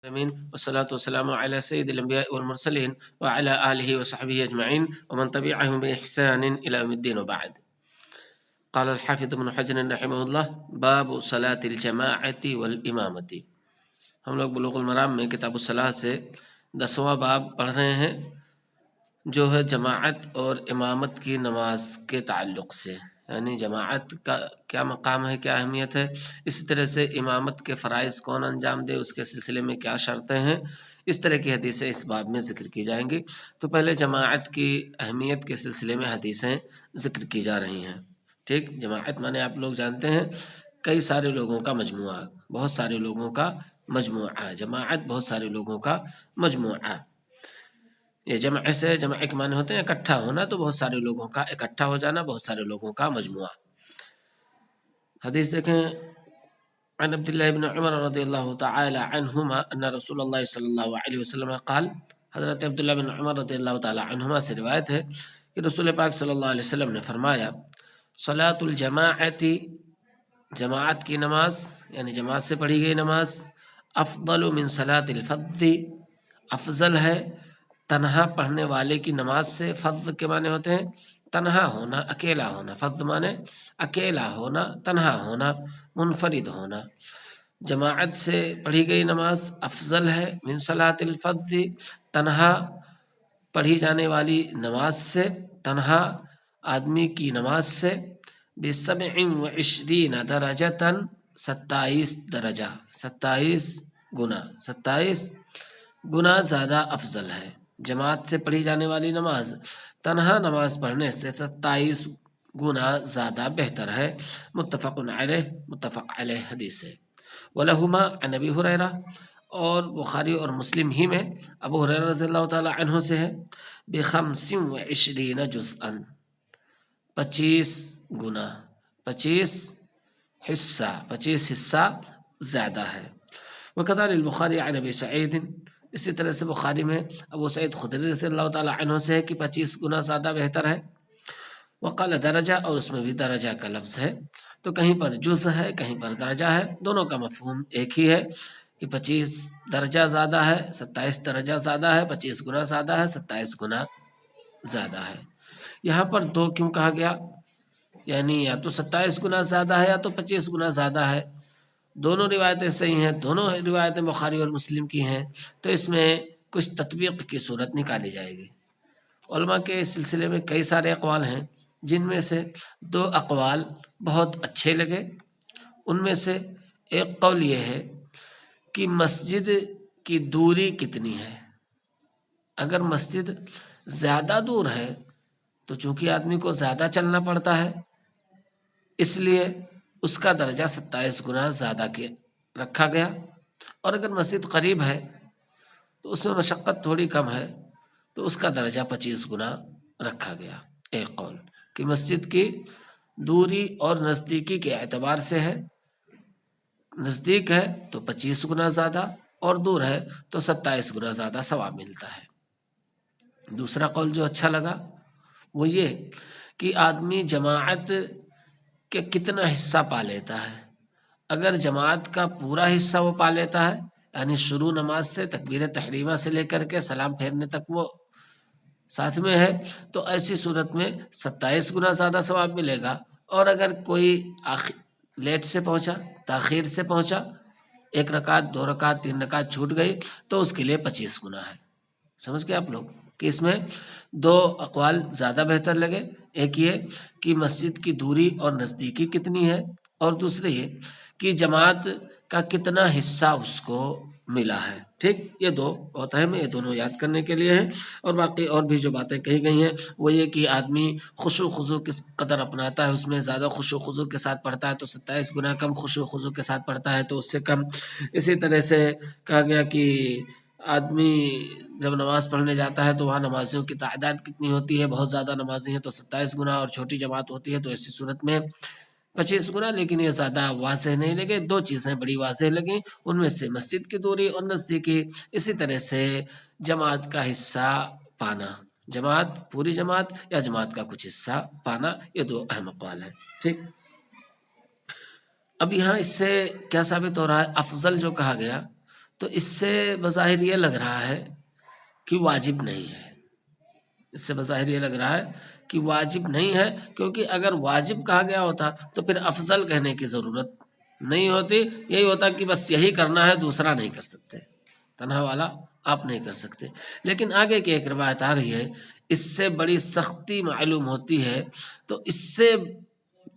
آمين والصلاة والسلام على سيد الأنبياء والمرسلين وعلى آله وصحبه أجمعين ومن تبعهم بإحسان إلى يوم الدين وبعد. قال الحافظ ابن حجر رحمه الله باب صلاة الجماعة والإمامة. ہم لوگ بلوغ المرام میں کتاب الصلاۃ سے 10واں باب پڑھ رہے ہیں جو ہے جماعت اور امامت کی نماز کے تعلق سے، یعنی جماعت کا کیا مقام ہے، کیا اہمیت ہے، اسی طرح سے امامت کے فرائض کون انجام دے، اس کے سلسلے میں کیا شرطیں ہیں، اس طرح کی حدیثیں اس باب میں ذکر کی جائیں گی. تو پہلے جماعت کی اہمیت کے سلسلے میں حدیثیں ذکر کی جا رہی ہیں. ٹھیک، جماعت مانے آپ لوگ جانتے ہیں کئی سارے لوگوں کا مجموعہ، بہت سارے لوگوں کا مجموعہ. جماعت بہت سارے لوگوں کا مجموعہ. یہ جمع سے جمع کے معنی ہوتے ہیں اکٹھا ہونا، تو بہت سارے لوگوں کا اکٹھا ہو جانا، بہت سارے لوگوں کا مجموعہ. حدیث دیکھیں، عن عبد الله بن عمر رضی اللہ تعالی عنہما ان رسول اللہ صلی اللہ علیہ وسلم قال. حضرت عبداللہ بن عمر رضی اللہ تعالی عنہما سے روایت ہے کہ رسول پاک صلی اللہ علیہ وسلم نے فرمایا صلاۃ الجماعت، جماعت کی نماز یعنی جماعت سے پڑھی گئی نماز، افضل من صلاۃ الفرد، افضل ہے تنہا پڑھنے والے کی نماز سے. فرد کے معنی ہوتے ہیں تنہا ہونا، اکیلا ہونا. فرد معنی اکیلا ہونا، تنہا ہونا، منفرد ہونا. جماعت سے پڑھی گئی نماز افضل ہے من صلاۃ الفرد، تنہا پڑھی جانے والی نماز سے، تنہا آدمی کی نماز سے. ب27 درجۃ، 27 درجہ، 27 گنا، 27 گنا زیادہ افضل ہے. جماعت سے پڑھی جانے والی نماز تنہا نماز پڑھنے سے 27 گنا زیادہ بہتر ہے. متفق علیہ، متفق علیہ حدیث ہے. ولہما عن ابی ہریرہ، اور بخاری اور مسلم ہی میں ابو ہریرہ رضی اللہ تعالی عنہ سے ہے. ب25 جزءا، 25 گنا، 25 حصہ، 25 حصہ زیادہ ہے. وکذلک البخاری عن ابی سعید، اسی طرح سے بخاری میں ابو سعید خدری رضی اللہ تعالی عنہ سے ہے کہ 25 گنا زیادہ بہتر ہے. وقال درجہ، اور اس میں بھی درجہ کا لفظ ہے، تو کہیں پر جز ہے کہیں پر درجہ ہے، دونوں کا مفہوم ایک ہی ہے کہ 25 درجہ زیادہ ہے، 27 درجہ زیادہ ہے، 25 گنا زیادہ ہے، 27 گنا زیادہ ہے. یہاں پر دو کیوں کہا گیا؟ یعنی یا تو 27 گنا زیادہ ہے یا تو 25 گنا زیادہ ہے. دونوں روایتیں صحیح ہیں، دونوں روایتیں بخاری اور مسلم کی ہیں، تو اس میں کچھ تطبیق کی صورت نکالی جائے گی. علماء کے اس سلسلے میں کئی سارے اقوال ہیں، جن میں سے دو اقوال بہت اچھے لگے. ان میں سے ایک قول یہ ہے کہ مسجد کی دوری کتنی ہے. اگر مسجد زیادہ دور ہے تو چونکہ آدمی کو زیادہ چلنا پڑتا ہے، اس لیے اس کا درجہ 27 گنا زیادہ رکھا گیا. اور اگر مسجد قریب ہے تو اس میں مشقت تھوڑی کم ہے، تو اس کا درجہ 25 گنا رکھا گیا. ایک قول کہ مسجد کی دوری اور نزدیکی کے اعتبار سے ہے، نزدیک ہے تو 25 گنا زیادہ اور دور ہے تو 27 گنا زیادہ ثواب ملتا ہے. دوسرا قول جو اچھا لگا وہ یہ کہ آدمی جماعت کے کتنا حصہ پا لیتا ہے. اگر جماعت کا پورا حصہ وہ پا لیتا ہے، یعنی شروع نماز سے تکبیر تحریمہ سے لے کر کے سلام پھیرنے تک وہ ساتھ میں ہے، تو ایسی صورت میں 27 گنا زیادہ ثواب ملے گا. اور اگر کوئی لیٹ سے پہنچا، تاخیر سے پہنچا، 1 رکعت 2 رکعت 3 رکعت چھوٹ گئی، تو اس کے لیے 25 گنا ہے. سمجھ گئے آپ لوگ کہ اس میں دو اقوال زیادہ بہتر لگے. ایک یہ کہ مسجد کی دوری اور نزدیکی کتنی ہے، اور دوسرے یہ کہ جماعت کا کتنا حصہ اس کو ملا ہے. ٹھیک، یہ دو بہت اہم ہے، یہ دونوں یاد کرنے کے لیے ہیں. اور باقی اور بھی جو باتیں کہی گئی ہیں وہ یہ کہ آدمی خشوع و خضوع کس قدر اپناتا ہے، اس میں زیادہ خشوع و خضوع کے ساتھ پڑھتا ہے تو 27 گنا کم خشوع و خضوع کے ساتھ پڑھتا ہے تو اس سے کم. اسی طرح سے کہا گیا کہ آدمی جب نماز پڑھنے جاتا ہے تو وہاں نمازیوں کی تعداد کتنی ہوتی ہے، بہت زیادہ نمازی ہیں تو 27 گنا، اور چھوٹی جماعت ہوتی ہے تو ایسی صورت میں 25 گنا. لیکن یہ زیادہ واضح نہیں لگے. دو چیزیں بڑی واضح لگیں، ان میں سے مسجد کی دوری اور نزدیکی، اسی طرح سے جماعت کا حصہ پانا، جماعت پوری جماعت یا جماعت کا کچھ حصہ پانا، یہ دو اہم اقوال ہیں. ٹھیک، اب یہاں اس سے کیا ثابت ہو رہا ہے؟ افضل جو کہا گیا تو اس سے بظاہر یہ لگ رہا ہے کہ واجب نہیں ہے، اس سے بظاہر یہ لگ رہا ہے کہ واجب نہیں ہے، کیونکہ اگر واجب کہا گیا ہوتا تو پھر افضل کہنے کی ضرورت نہیں ہوتی، یہی ہوتا کہ بس یہی کرنا ہے، دوسرا نہیں کر سکتے، تنہا والا آپ نہیں کر سکتے۔ لیکن آگے کی ایک روایت آ رہی ہے، اس سے بڑی سختی معلوم ہوتی ہے، تو اس سے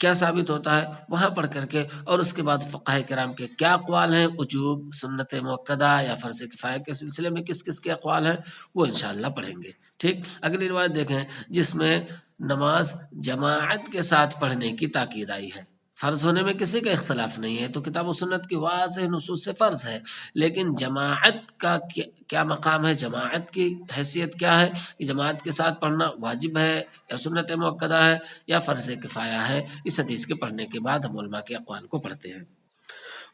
کیا ثابت ہوتا ہے وہاں پڑھ کر کے، اور اس کے بعد فقہاء کرام کے کیا اقوال ہیں، وجوب، سنت موقدہ یا فرض کفایہ کے سلسلے میں کس کس کے اقوال ہیں، وہ انشاءاللہ پڑھیں گے۔ ٹھیک، اگلی روایت دیکھیں جس میں نماز جماعت کے ساتھ پڑھنے کی تاکید آئی ہے۔ فرض ہونے میں کسی کا اختلاف نہیں ہے، تو کتاب و سنت کی واضح نصوص سے فرض ہے، لیکن جماعت کا کیا مقام ہے، جماعت کی حیثیت کیا ہے، کہ جماعت کے ساتھ پڑھنا واجب ہے یا سنت موقدہ ہے یا فرض کفایہ ہے، اس حدیث کے پڑھنے کے بعد ہم علماء کے اقوال کو پڑھتے ہیں۔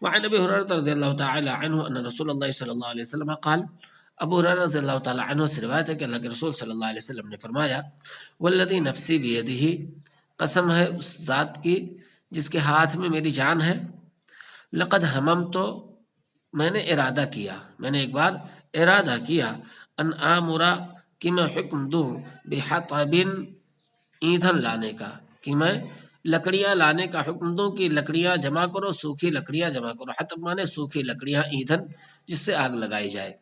وعن ابی ہریرہ رضی اللہ تعالی عنہ ان رسول اللہ صلی اللہ علیہ وسلم قال، ابو ہریرہ رضی اللہ تعالی عنہ سے روایت ہے کہ اللہ کے رسول صلی اللہ علیہ وسلم نے فرمایا، والذی نفسی بیدہ، قسم ہے اس ذات کی جس کے ہاتھ میں میری جان ہے، لقد ہممت، میں نے ارادہ کیا، میں نے ایک بار ارادہ کیا، ان آمرا، کہ میں حکم دوں، بحطب، ایندھن لانے کا، کہ میں لکڑیاں لانے کا حکم دوں کہ لکڑیاں جمع کرو، سوکھی لکڑیاں جمع کرو، حطب مانے سوکھی لکڑیاں، ایندھن جس سے آگ لگائی جائے۔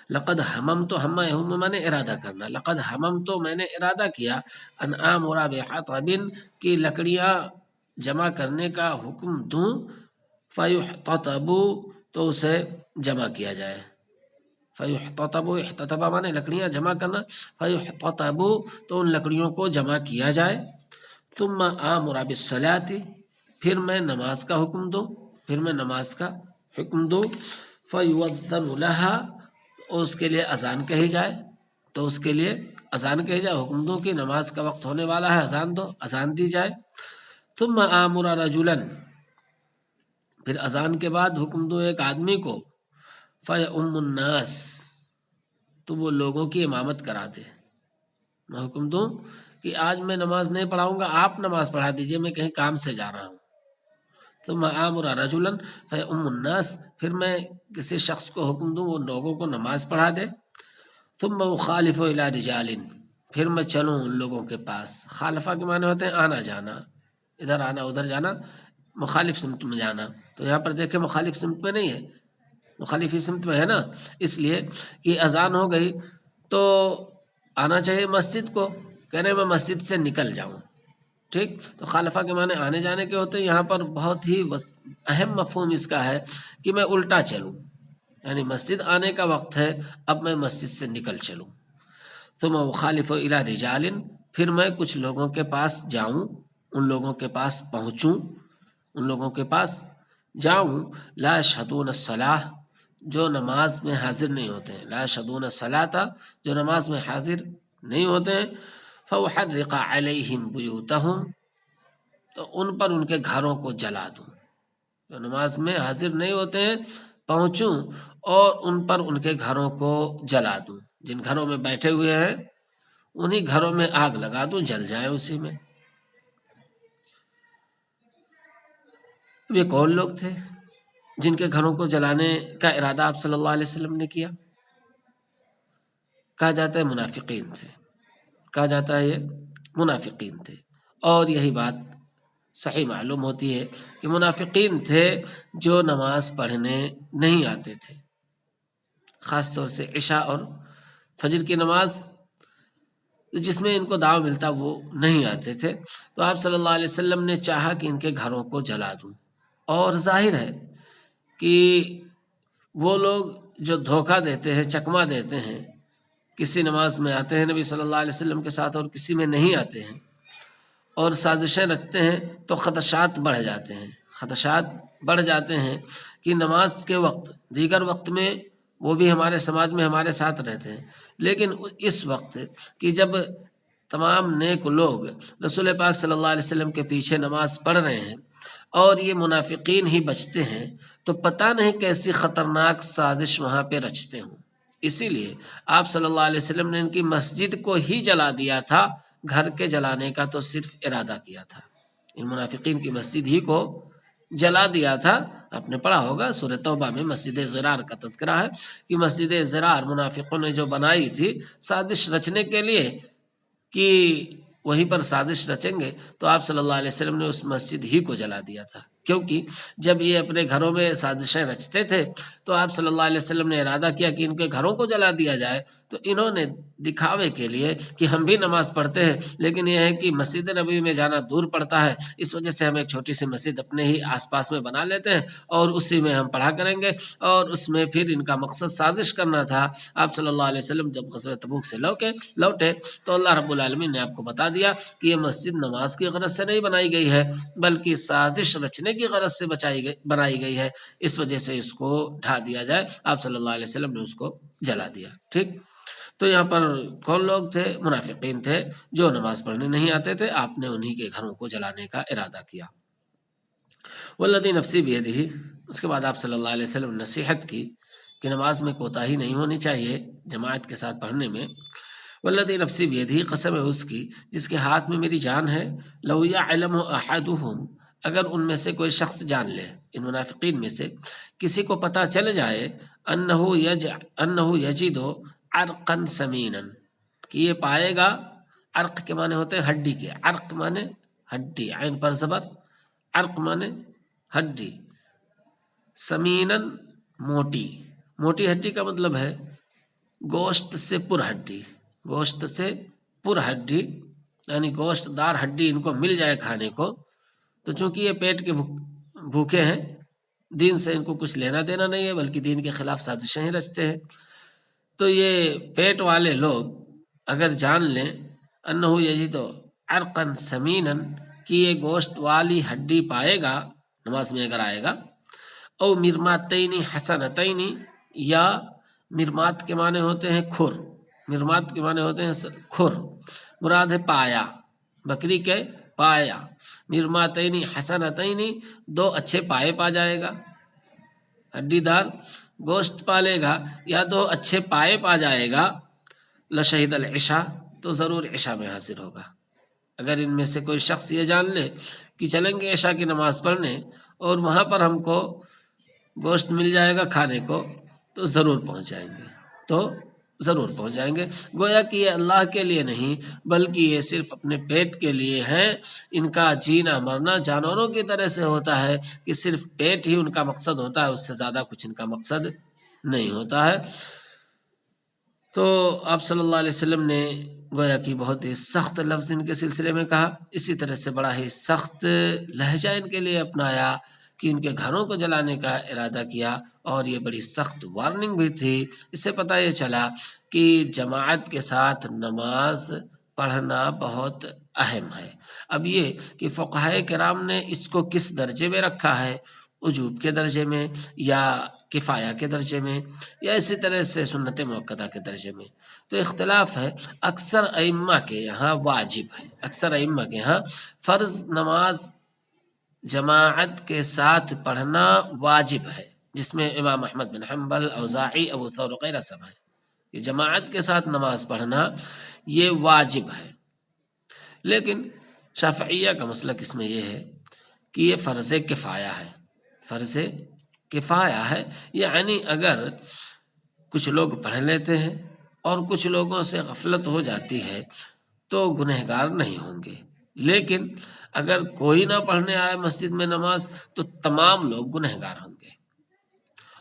لقد ہممت، ہم میں ارادہ کرنا، لقد ہممت، میں نے ارادہ کیا، ان آمرا بحطب، کہ لکڑیاں جمع کرنے کا حکم دوں، فیحتطب، تو اسے جمع کیا جائے، فیحتطب، احتطب مانے لکڑیاں جمع کرنا، فیحتطب، تو ان لکڑیوں کو جمع کیا جائے، ثم آمر بالصلاۃ، پھر میں نماز کا حکم دوں، پھر میں نماز کا حکم دوں، فیؤذن لها، اس کے لیے اذان کہی جائے، تو اس کے لیے اذان کہی جائے، حکم دوں کہ نماز کا وقت ہونے والا ہے، اذان دو، اذان دی جائے، ثم آمر رجلا، پھر اذان کے بعد حکم دو ایک آدمی کو، فیؤم الناس، تو وہ لوگوں کی امامت کرا دے، میں حکم دوں کہ آج میں نماز نہیں پڑھاؤں گا، آپ نماز پڑھا دیجئے، میں کہیں کام سے جا رہا ہوں۔ ثم آمر رجلا فیؤم الناس، پھر میں کسی شخص کو حکم دوں وہ لوگوں کو نماز پڑھا دے، ثم اخالف الی رجال، پھر میں چلوں ان لوگوں کے پاس، خالفہ کے معنی ہوتے ہیں آنا جانا، ادھر آنا ادھر جانا، مخالف سمت میں جانا، تو یہاں پر دیکھیں مخالف سمت میں نہیں ہے، مخالفی سمت میں ہے نا، اس لیے کہ اذان ہو گئی تو آنا چاہیے مسجد کو، کہہ رہے میں مسجد سے نکل جاؤں۔ ٹھیک، تو خالفہ کے معنی آنے جانے کے ہوتے ہیں، یہاں پر بہت ہی اہم مفہوم اس کا ہے کہ میں الٹا چلوں، یعنی مسجد آنے کا وقت ہے، اب میں مسجد سے نکل چلوں۔ ثم اخالف الی رجال، پھر میں کچھ لوگوں کے پاس جاؤں، ان لوگوں کے پاس پہنچوں، ان لوگوں کے پاس جاؤں، لا یشہدون الصلاۃ، جو نماز میں حاضر نہیں ہوتے ہیں، لا یشہدون الصلاۃ، جو نماز میں حاضر نہیں ہوتے ہیں، فاحرق علیہم بیوتہم، تو ان پر ان کے گھروں کو جلا دوں، جو نماز میں حاضر نہیں ہوتے ہیں پہنچوں اور ان پر ان کے گھروں کو جلا دوں، جن گھروں میں بیٹھے ہوئے ہیں انہی گھروں میں آگ لگا دوں، جل جائیں اسی میں۔ یہ کون لوگ تھے جن کے گھروں کو جلانے کا ارادہ آپ صلی اللہ علیہ وسلم نے کیا؟ کہا جاتا ہے منافقین تھے، کہا جاتا ہے یہ منافقین تھے، اور یہی بات صحیح معلوم ہوتی ہے کہ منافقین تھے جو نماز پڑھنے نہیں آتے تھے، خاص طور سے عشاء اور فجر کی نماز جس میں ان کو دعوت ملتا وہ نہیں آتے تھے، تو آپ صلی اللہ علیہ وسلم نے چاہا کہ ان کے گھروں کو جلا دوں، اور ظاہر ہے کہ وہ لوگ جو دھوکہ دیتے ہیں، چکما دیتے ہیں، کسی نماز میں آتے ہیں نبی صلی اللہ علیہ وسلم کے ساتھ اور کسی میں نہیں آتے ہیں، اور سازشیں رچتے ہیں، تو خدشات بڑھ جاتے ہیں، خدشات بڑھ جاتے ہیں کہ نماز کے وقت، دیگر وقت میں وہ بھی ہمارے سماج میں ہمارے ساتھ رہتے ہیں، لیکن اس وقت کہ جب تمام نیک لوگ رسول پاک صلی اللہ علیہ وسلم کے پیچھے نماز پڑھ رہے ہیں اور یہ منافقین ہی بچتے ہیں، تو پتہ نہیں کیسی خطرناک سازش وہاں پہ رچتے ہوں، اسی لیے آپ صلی اللہ علیہ وسلم نے ان کی مسجد کو ہی جلا دیا تھا، گھر کے جلانے کا تو صرف ارادہ کیا تھا، ان منافقین کی مسجد ہی کو جلا دیا تھا. آپ نے پڑھا ہوگا سورہ توبہ میں مسجد ضرار کا تذکرہ ہے کہ مسجد ضرار منافقوں نے جو بنائی تھی سازش رچنے کے لیے کہ وہیں پر سازش رچیں گے، تو آپ صلی اللہ علیہ وسلم نے اس مسجد ہی کو جلا دیا تھا. کیونکہ جب یہ اپنے گھروں میں سازشیں رچتے تھے تو آپ صلی اللہ علیہ وسلم نے ارادہ کیا کہ ان کے گھروں کو جلا دیا جائے. تو انہوں نے دکھاوے کے لیے کہ ہم بھی نماز پڑھتے ہیں لیکن یہ ہے کہ مسجد نبوی میں جانا دور پڑتا ہے، اس وجہ سے ہم ایک چھوٹی سی مسجد اپنے ہی آس پاس میں بنا لیتے ہیں اور اسی میں ہم پڑھا کریں گے. اور اس میں پھر ان کا مقصد سازش کرنا تھا. آپ صلی اللہ علیہ وسلم جب غزوہ تبوک سے لوٹے تو اللہ رب العالمین نے آپ کو بتا دیا کہ یہ مسجد نماز کی غرض سے نہیں بنائی گئی ہے بلکہ سازش رچنے کی غرض سے بنائی گئی ہے. اس وجہ سے اس کو ڈھا دیا جائے. آپ صلی اللہ علیہ وسلم نے اس کو جلا دیا. ٹھیک. تو یہاں پر کون لوگ تھے؟ منافقین تھے جو نماز پڑھنے نہیں آتے تھے. آپ نے انہی کے گھروں کو جلانے کا ارادہ کیا. والذی نفسی بیدہ. اس کے بعد آپ صلی اللہ علیہ وسلم نے نصیحت کی کہ نماز میں کوتاہی نہیں ہونی چاہیے جماعت کے ساتھ پڑھنے میں. والذی نفسی بیدہ، قسم ہے اس کی جس کے ہاتھ میں میری جان ہے. لو یعلم احدہم، اگر ان میں سے کوئی شخص جان لے، ان منافقین میں سے کسی کو پتہ چل جائے انہ یجد عرقا سمینا، کہ یہ پائے گا. عرق کے معنی ہوتے ہیں ہڈی کے. عرق معنی ہڈی، عین پر زبر، عرق معنی ہڈی. سمینن موٹی. موٹی ہڈی کا مطلب ہے گوشت سے پر ہڈی. گوشت سے پر ہڈی یعنی گوشت دار ہڈی ان کو مل جائے کھانے کو. تو چونکہ یہ پیٹ کے بھوکے ہیں، دین سے ان کو کچھ لینا دینا نہیں ہے بلکہ دین کے خلاف سازشیں ہی رچتے ہیں. تو یہ پیٹ والے لوگ اگر جان لیں انہ یجد عرقا سمینا، کہ یہ گوشت والی ہڈی پائے گا نماز میں اگر آئے گا. او مرماتین حسنتین، یا مرمات کے معنی ہوتے ہیں کھر. مرمات کے معنی ہوتے ہیں کھر، مراد ہے پایا، بکری کے پایا. مرماتین حسنتین، دو اچھے پائے پا جائے گا. ہڈی دار گوشت پالے گا یا دو اچھے پائے پا جائے گا. لشہید العشاء، تو ضرور عشاء میں حاضر ہوگا. اگر ان میں سے کوئی شخص یہ جان لے کہ چلیں گے عشاء کی نماز پڑھنے اور وہاں پر ہم کو گوشت مل جائے گا کھانے کو، تو ضرور پہنچ جائیں گے. گویا کہ یہ اللہ کے لیے نہیں بلکہ یہ صرف اپنے پیٹ کے لیے ہیں. ان کا جینا مرنا جانوروں کی طرح سے ہوتا ہے کہ صرف پیٹ ہی ان کا مقصد ہوتا ہے، اس سے زیادہ کچھ ان کا مقصد نہیں ہوتا ہے. تو آپ صلی اللہ علیہ وسلم نے گویا کہ بہت ہی سخت لفظ ان کے سلسلے میں کہا. اسی طرح سے بڑا ہی سخت لہجہ ان کے لیے اپنایا کہ ان کے گھروں کو جلانے کا ارادہ کیا. اور یہ بڑی سخت وارننگ بھی تھی. اس سے پتہ یہ چلا کہ جماعت کے ساتھ نماز پڑھنا بہت اہم ہے. اب یہ کہ فقہائے کرام نے اس کو کس درجے میں رکھا ہے، وجوب کے درجے میں یا کفایہ کے درجے میں یا اسی طرح سے سنت موقدہ کے درجے میں، تو اختلاف ہے. اکثر ائمہ کے یہاں واجب ہے. اکثر ائمہ کے یہاں فرض نماز جماعت کے ساتھ پڑھنا واجب ہے، جس میں امام احمد بن حنبل، اوزاعی، ابو ثور وغیرہ سب ہیں. یہ جماعت کے ساتھ نماز پڑھنا یہ واجب ہے. لیکن شافعیہ کا مسلک اس میں یہ ہے کہ یہ فرض کفایہ ہے. فرض کفایہ ہے یعنی اگر کچھ لوگ پڑھ لیتے ہیں اور کچھ لوگوں سے غفلت ہو جاتی ہے تو گنہگار نہیں ہوں گے. لیکن اگر کوئی نہ پڑھنے آئے مسجد میں نماز تو تمام لوگ گنہگار ہوں گے.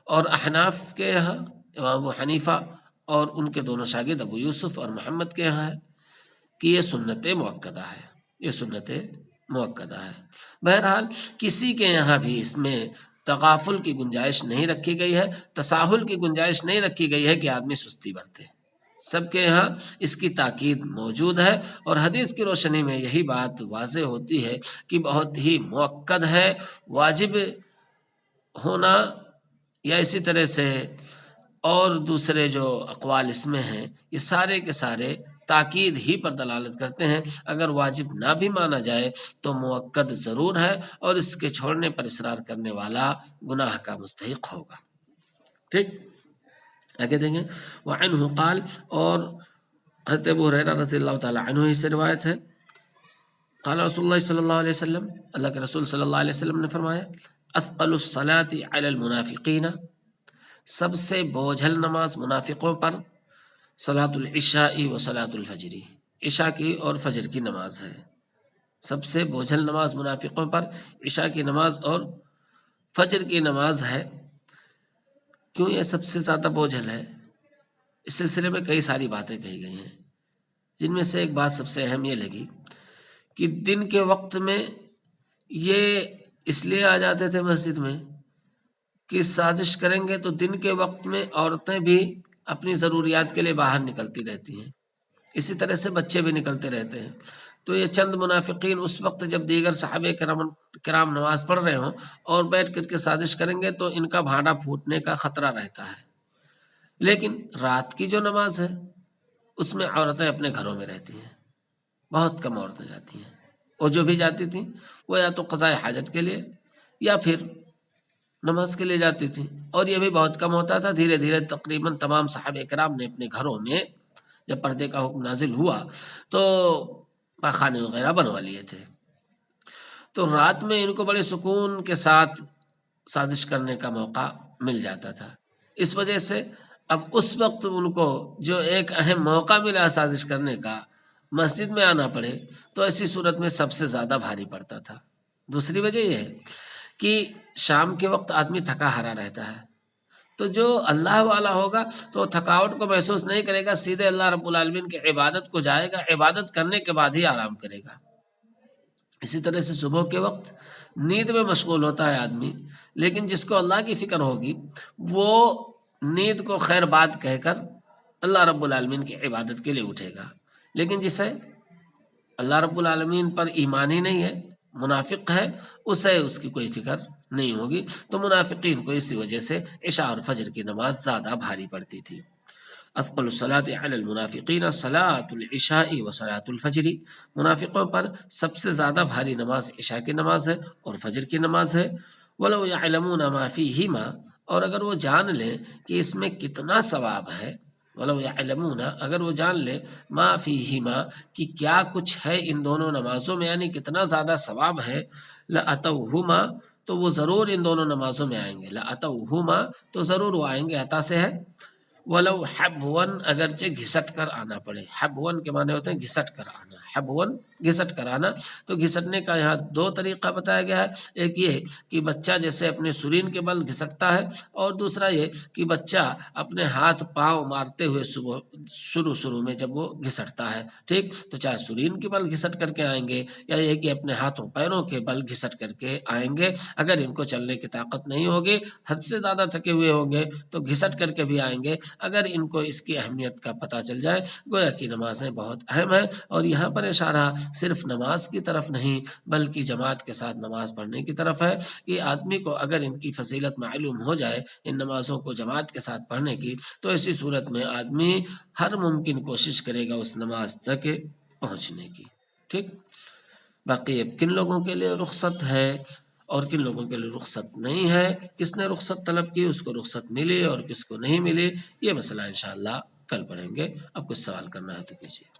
اور احناف کے یہاں امام ابو حنیفہ اور ان کے دونوں شاگرد ابو یوسف اور محمد کے یہاں ہے کہ یہ سنت موقدہ ہے. یہ سنت موقدہ ہے. بہرحال کسی کے یہاں بھی اس میں تغافل کی گنجائش نہیں رکھی گئی ہے، تساہل کی گنجائش نہیں رکھی گئی ہے کہ آدمی سستی برتے. سب کے یہاں اس کی تاکید موجود ہے. اور حدیث کی روشنی میں یہی بات واضح ہوتی ہے کہ بہت ہی موقد ہے. واجب ہونا یا اسی طرح سے اور دوسرے جو اقوال اس میں ہیں یہ سارے کے سارے تاکید ہی پر دلالت کرتے ہیں. اگر واجب نہ بھی مانا جائے تو موقد ضرور ہے اور اس کے چھوڑنے پر اصرار کرنے والا گناہ کا مستحق ہوگا. ٹھیک. آگے دیں گے. وعنہ قال، اور حضرت ابو ہریرہ رضی اللہ تعالی عنہ ہی سے روایت ہے، قال رسول اللہ صلی اللہ علیہ وسلم، اللہ کے رسول صلی اللہ علیہ وسلم نے فرمایا، اثقل الصلاۃ علی المنافقین، سب سے بوجھل نماز منافقوں پر صلاۃ العشاء و صلاۃ الفجر، عشاء کی اور فجر کی نماز ہے۔ سب سے بوجھل نماز منافقوں پر عشاء کی نماز اور فجر کی نماز ہے۔ کیوں یہ سب سے زیادہ بوجھل ہے؟ اس سلسلے میں کئی ساری باتیں کہی گئی ہیں، جن میں سے ایک بات سب سے اہم یہ لگی کہ دن کے وقت میں یہ اس لیے آ جاتے تھے مسجد میں کہ سازش کریں گے تو دن کے وقت میں عورتیں بھی اپنی ضروریات کے لیے باہر نکلتی رہتی ہیں، اسی طرح سے بچے بھی نکلتے رہتے ہیں۔ تو یہ چند منافقین اس وقت جب دیگر صحابہ کرام نماز پڑھ رہے ہوں اور بیٹھ کر کے سازش کریں گے تو ان کا بھانڈا پھوٹنے کا خطرہ رہتا ہے۔ لیکن رات کی جو نماز ہے اس میں عورتیں اپنے گھروں میں رہتی ہیں، بہت کم عورتیں جاتی ہیں، اور جو بھی جاتی تھیں وہ یا تو قضاء حاجت کے لیے یا پھر نماز کے لیے جاتی تھیں، اور یہ بھی بہت کم ہوتا تھا۔ دھیرے دھیرے تقریباً تمام صحابہ کرام نے اپنے گھروں میں جب پردے کا حکم نازل ہوا تو پاخانے وغیرہ بنوا لیے تھے، تو رات میں ان کو بڑے سکون کے ساتھ سازش کرنے کا موقع مل جاتا تھا۔ اس وجہ سے اب اس وقت ان کو جو ایک اہم موقع ملا سازش کرنے کا، مسجد میں آنا پڑے تو ایسی صورت میں سب سے زیادہ بھاری پڑتا تھا۔ دوسری وجہ یہ ہے کہ شام کے وقت آدمی تھکا ہارا رہتا ہے، تو جو اللہ والا ہوگا تو تھکاوٹ کو محسوس نہیں کرے گا، سیدھے اللہ رب العالمین کی عبادت کو جائے گا، عبادت کرنے کے بعد ہی آرام کرے گا۔ اسی طرح سے صبح کے وقت نیند میں مشغول ہوتا ہے آدمی، لیکن جس کو اللہ کی فکر ہوگی وہ نیند کو خیر بات کہہ کر اللہ رب العالمین کی عبادت کے لیے اٹھے گا۔ لیکن جسے اللہ رب العالمین پر ایمان ہی نہیں ہے، منافق ہے، اسے اس کی کوئی فکر نہیں ہوگی، تو منافقین کو اسی وجہ سے عشاء اور فجر کی نماز زیادہ بھاری پڑتی تھی۔ اثقل الصلاۃ علی المنافقین صلاۃ العشاء و صلاۃ الفجر، منافقوں پر سب سے زیادہ بھاری نماز عشاء کی نماز ہے اور فجر کی نماز ہے۔ ولو یعلمون ما فیہما، اور اگر وہ جان لیں کہ اس میں کتنا ثواب ہے، ولو یعلمون، اگر وہ جان لیں، ما فیہما، کہ کیا کچھ ہے ان دونوں نمازوں میں، یعنی کتنا زیادہ ثواب ہے، لاتوہما، تو وہ ضرور ان دونوں نمازوں میں آئیں گے، لاتوہما، تو ضرور وہ آئیں گے، عطا سے ہے، ولو حبون، اگرچہ گھسٹ کر آنا پڑے۔ حبون کے معنی ہوتے ہیں گھسٹ کر آنا، حبون گھسٹ کر آنا، تو گھسٹنے کا یہاں دو طریقہ بتایا گیا ہے، ایک یہ کہ بچہ جیسے اپنے سرین کے بل گھسٹتا ہے، اور دوسرا یہ کہ بچہ اپنے ہاتھ پاؤں مارتے ہوئے شروع میں جب وہ گھسٹتا ہے، ٹھیک، تو چاہے سرین کے بل گھسٹ کر کے آئیں گے یا یہ کہ اپنے ہاتھوں پیروں کے بل گھسٹ کر کے آئیں گے۔ اگر ان کو چلنے کی طاقت نہیں ہوگی، حد سے زیادہ تھکے ہوئے ہوں گے تو گھسٹ کر کے بھی آئیں گے۔ اگر ان کو اس کی اہمیت کا پتہ چل جائے، گویا کہ نمازیں بہت اہم ہیں، اور یہاں پر اشارہ صرف نماز کی طرف نہیں بلکہ جماعت کے ساتھ نماز پڑھنے کی طرف ہے، کہ آدمی کو اگر ان کی فضیلت معلوم ہو جائے ان نمازوں کو جماعت کے ساتھ پڑھنے کی، تو ایسی صورت میں آدمی ہر ممکن کوشش کرے گا اس نماز تک پہنچنے کی، ٹھیک۔ باقی اب کن لوگوں کے لیے رخصت ہے اور کن لوگوں کے لیے رخصت نہیں ہے، کس نے رخصت طلب کی اس کو رخصت ملی اور کس کو نہیں ملی، یہ مسئلہ انشاءاللہ کل پڑھیں گے۔ اب کچھ سوال کرنا ہے تو کیجیے۔